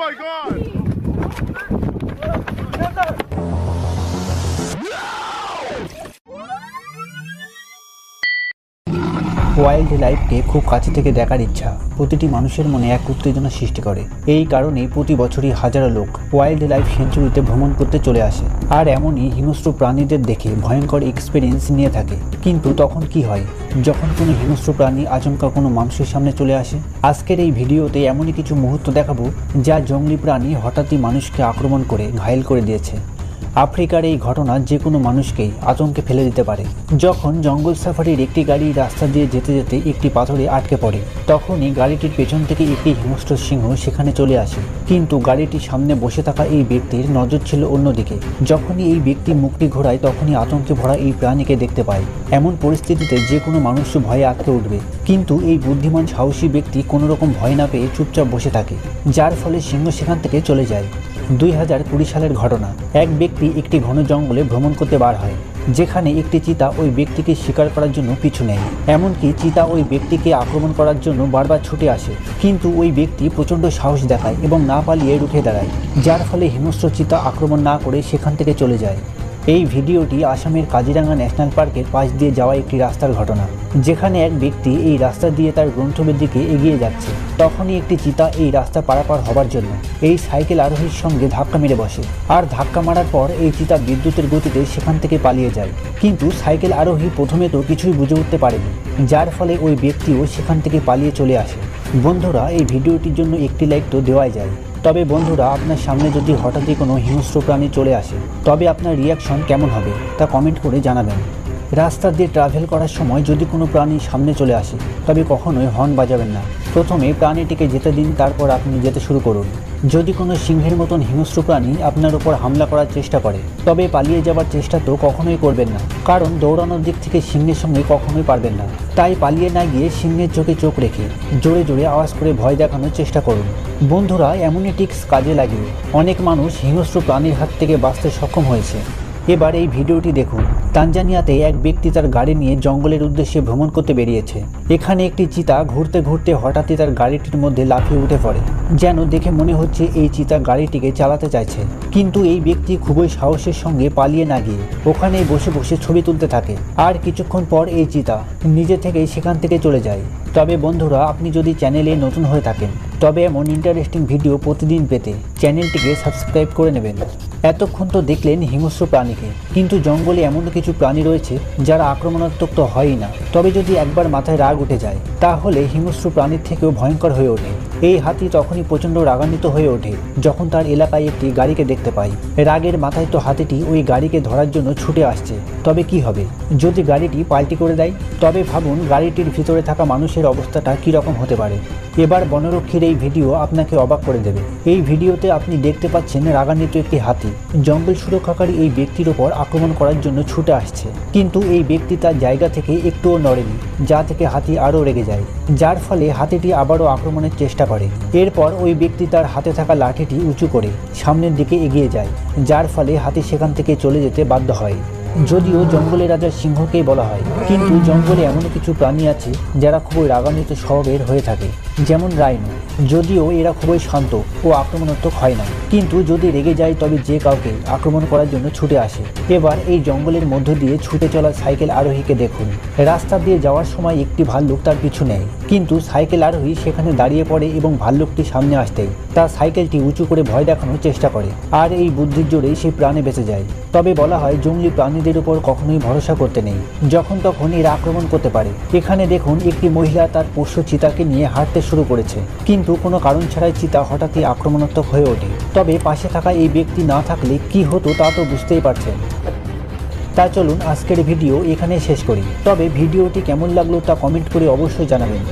my God! Wild লাইফকে খুব কাছে থেকে দেখার ইচ্ছা প্রতিটি মানুষের মনে এক উত্তেজনা সৃষ্টি করে। এই কারণে প্রতি বছরই হাজারো লোক ওয়াইল্ড লাইফ সেঞ্চুরিতে ভ্রমণ করতে চলে আসে, আর এমনই হিংস্র প্রাণীদের দেখে ভয়ঙ্কর এক্সপিরিয়েন্স নিয়ে থাকে। কিন্তু তখন কি হয় যখন কোনো হিংস্র প্রাণী আচমকা কোনো মানুষের সামনে চলে আসে? আজকের এই ভিডিওতে এমনই কিছু মুহূর্ত দেখাবো যা জঙ্গলি প্রাণী হঠাৎই মানুষকে আক্রমণ করে ঘায়েল করে দিয়েছে। আফ্রিকার এই ঘটনা যে কোনো মানুষকেই আতঙ্কে ফেলে দিতে পারে। যখন জঙ্গল সাফারির একটি গাড়ি রাস্তা দিয়ে যেতে যেতে একটি পাথরে আটকে পড়ে, তখনই গাড়িটির পেছন থেকে একটি হিংস্র সিংহ সেখানে চলে আসে। কিন্তু গাড়িটির সামনে বসে থাকা এই ব্যক্তির নজর ছিল অন্যদিকে। যখনই এই ব্যক্তি মুখটি ঘোরায় তখনই আতঙ্কে ভরা এই প্রাণীকে দেখতে পায়। এমন পরিস্থিতিতে যে কোনো মানুষ ভয়ে আটকে উঠবে, কিন্তু এই বুদ্ধিমান সাহসী ব্যক্তি কোনো রকম ভয় না পেয়ে চুপচাপ বসে থাকে, যার ফলে সিংহ সেখান থেকে চলে যায়। 2020 সালের ঘটনা। এক ব্যক্তি একটি ঘন জঙ্গলে ভ্রমণ করতে বার হয়, যেখানে একটি চিতা ওই ব্যক্তিকে শিকার করার জন্য পিছু নেয়। এমনকি চিতা ওই ব্যক্তিকে আক্রমণ করার জন্য বারবার ছুটে আসে, কিন্তু ওই ব্যক্তি প্রচণ্ড সাহস দেখায় এবং না পালিয়ে রুখে দাঁড়ায়, যার ফলে হিংস্র চিতা আক্রমণ না করে সেখান থেকে চলে যায়। এই ভিডিওটি আসামের কাজিরাঙ্গা ন্যাশনাল পার্কের পাশ দিয়ে যাওয়া একটি রাস্তার ঘটনা, যেখানে এক ব্যক্তি এই রাস্তা দিয়ে তার গন্তব্যের দিকে এগিয়ে যাচ্ছে। তখনই একটি চিতা এই রাস্তা পারাপার হবার জন্য এই সাইকেল আরোহীর সঙ্গে ধাক্কা মেরে বসে, আর ধাক্কা মারার পর এই চিতা বিদ্যুতের গতিতে সেখান থেকে পালিয়ে যায়। কিন্তু সাইকেল আরোহী প্রথমে তো কিছুই বুঝে উঠতে পারেনি, যার ফলে ওই ব্যক্তিও সেখান থেকে পালিয়ে চলে আসে। বন্ধুরা, এই ভিডিওটির জন্য একটি লাইক তো দেওয়াই যায়। তবে বন্ধুরা, আপনার সামনে যদি হঠাৎই কোনো হিংস্র প্রাণী চলে আসে, তবে আপনার রিয়াকশন কেমন হবে তা কমেন্ট করে জানাবেন। রাস্তা দিয়ে ট্রাভেল করার সময় যদি কোনো প্রাণী সামনে চলে আসে, তবে কখনোই হর্ন বাজাবেন না। প্রথমে প্রাণীটিকে যেতে দিন, তারপর আপনি যেতে শুরু করুন। যদি কোনো সিংহের মতন হিংস্র প্রাণী আপনার উপর হামলা করার চেষ্টা করে, তবে পালিয়ে যাবার চেষ্টা তো কখনোই করবেন না, কারণ দৌড়ানোর দিক থেকে সিংহের সঙ্গে কখনোই পারবেন না। তাই পালিয়ে না গিয়ে সিংহের চোখে চোখ রেখে জোরে জোরে আওয়াজ করে ভয় দেখানোর চেষ্টা করুন। বন্ধুরা, এমনই টিক্স কাজে লাগিয়ে অনেক মানুষ হিংস্র প্রাণীর হাত থেকে বাঁচতে সক্ষম হয়েছে। এবার এই ভিডিওটি দেখুন। তানজানিয়াতে এক ব্যক্তি তার গাড়ি নিয়ে জঙ্গলের উদ্দেশ্যে ভ্রমণ করতে বেরিয়েছে। এখানে একটি চিতা ঘুরতে ঘুরতে হঠাৎই তার গাড়িটির মধ্যে লাফিয়ে উঠে পড়ে, যেন দেখে মনে হচ্ছে এই চিতা গাড়িটিকে চালাতে চাইছে। কিন্তু এই ব্যক্তি খুবই সাহসের সঙ্গে পালিয়ে না গিয়ে ওখানেই বসে বসে ছবি তুলতে থাকে, আর কিছুক্ষণ পর এই চিতা নিজে থেকেই সেখান থেকে চলে যায়। তবে বন্ধুরা, আপনি যদি চ্যানেলে নতুন হয়ে থাকেন, তবে এমন ইন্টারেস্টিং ভিডিও প্রতিদিন পেতে চ্যানেলটিকে সাবস্ক্রাইব করে নেবেন। এতক্ষণ তো দেখলেন হিংস্র প্রাণীকে, কিন্তু জঙ্গলে এমন কিছু প্রাণী রয়েছে যারা আক্রমণাত্মক তো হয়ই না, তবে যদি একবার মাথায় রাগ উঠে যায়, তাহলে হিংস্র প্রাণীর থেকেও ভয়ঙ্কর হয়ে ওঠে। এই হাতি তখনই প্রচণ্ড রাগান্বিত হয়ে ওঠে যখন তার এলাকায় একটি গাড়িকে দেখতে পায়। রাগের মাথায় তো হাতিটি ওই গাড়িকে ধরার জন্য ছুটে আসছে। তবে কি হবে যদি গাড়িটি পাল্টি করে দেয়? তবে ভাবুন গাড়িটির ভিতরে থাকা মানুষের অবস্থাটা কীরকম হতে পারে। এবার বনরক্ষীর এই ভিডিও আপনাকে অবাক করে দেবে। এই ভিডিওতে আপনি দেখতে পাচ্ছেন রাগান্বিত একটি হাতি জঙ্গল সুরক্ষাকারী এই ব্যক্তির ওপর আক্রমণ করার জন্য ছুটে আসছে, কিন্তু এই ব্যক্তি তার জায়গা থেকে একটুও নড়েনি, যা থেকে হাতি আরও রেগে যায়, যার ফলে হাতিটি আবারও আক্রমণের চেষ্টা করে। এরপর ওই ব্যক্তি তার হাতে থাকা লাঠিটি উঁচু করে সামনের দিকে এগিয়ে যায়, যার ফলে হাতি সেখান থেকে চলে যেতে বাধ্য হয়। যদিও জঙ্গলের রাজার সিংহকেই বলা হয়, কিন্তু জঙ্গলে এমন কিছু প্রাণী আছে যারা খুবই রাগান্বিত স্বভাবের হয়ে থাকে, যেমন রাইনো। যদিও এরা খুবই শান্ত ও আক্রমণাত্মক হয় না, কিন্তু যদি রেগে যায় তবে যে কাউকে আক্রমণ করার জন্য ছুটে আসে। এবার এই জঙ্গলের মধ্য দিয়ে ছুটে চলা সাইকেল আরোহীকে দেখুন। রাস্তা দিয়ে যাওয়ার সময় একটি ভাল্লুক তার পিছু নেয়, কিন্তু সাইকেল আরোহী সেখানে দাঁড়িয়ে পড়ে এবং ভাল্লুকটি সামনে আসতেই তার সাইকেলটি উঁচু করে ভয় দেখানোর চেষ্টা করে, আর এই বুদ্ধির জোরেই সে প্রাণে বেঁচে যায়। তবে বলা হয় জঙ্গলি প্রাণীদের উপর কখনোই ভরসা করতে নেই, যখন তখন এরা আক্রমণ করতে পারে। এখানে দেখুন একটি মহিলা তার পোষ্য চিতাকে নিয়ে হাঁটতে শুরু করেছে, কিন্তু কোনো কারণ ছাড়াই চিতা হঠাৎই আক্রমণাত্মক হয়ে ওঠে। তবে পাশে থাকা এই ব্যক্তি না থাকলে কি হতো তা তো বুঝতেই পারছেন। তা চলুন আজকের ভিডিও এখানে শেষ করি। তবে ভিডিওটি কেমন লাগলো তা কমেন্ট করে অবশ্যই জানাবেন।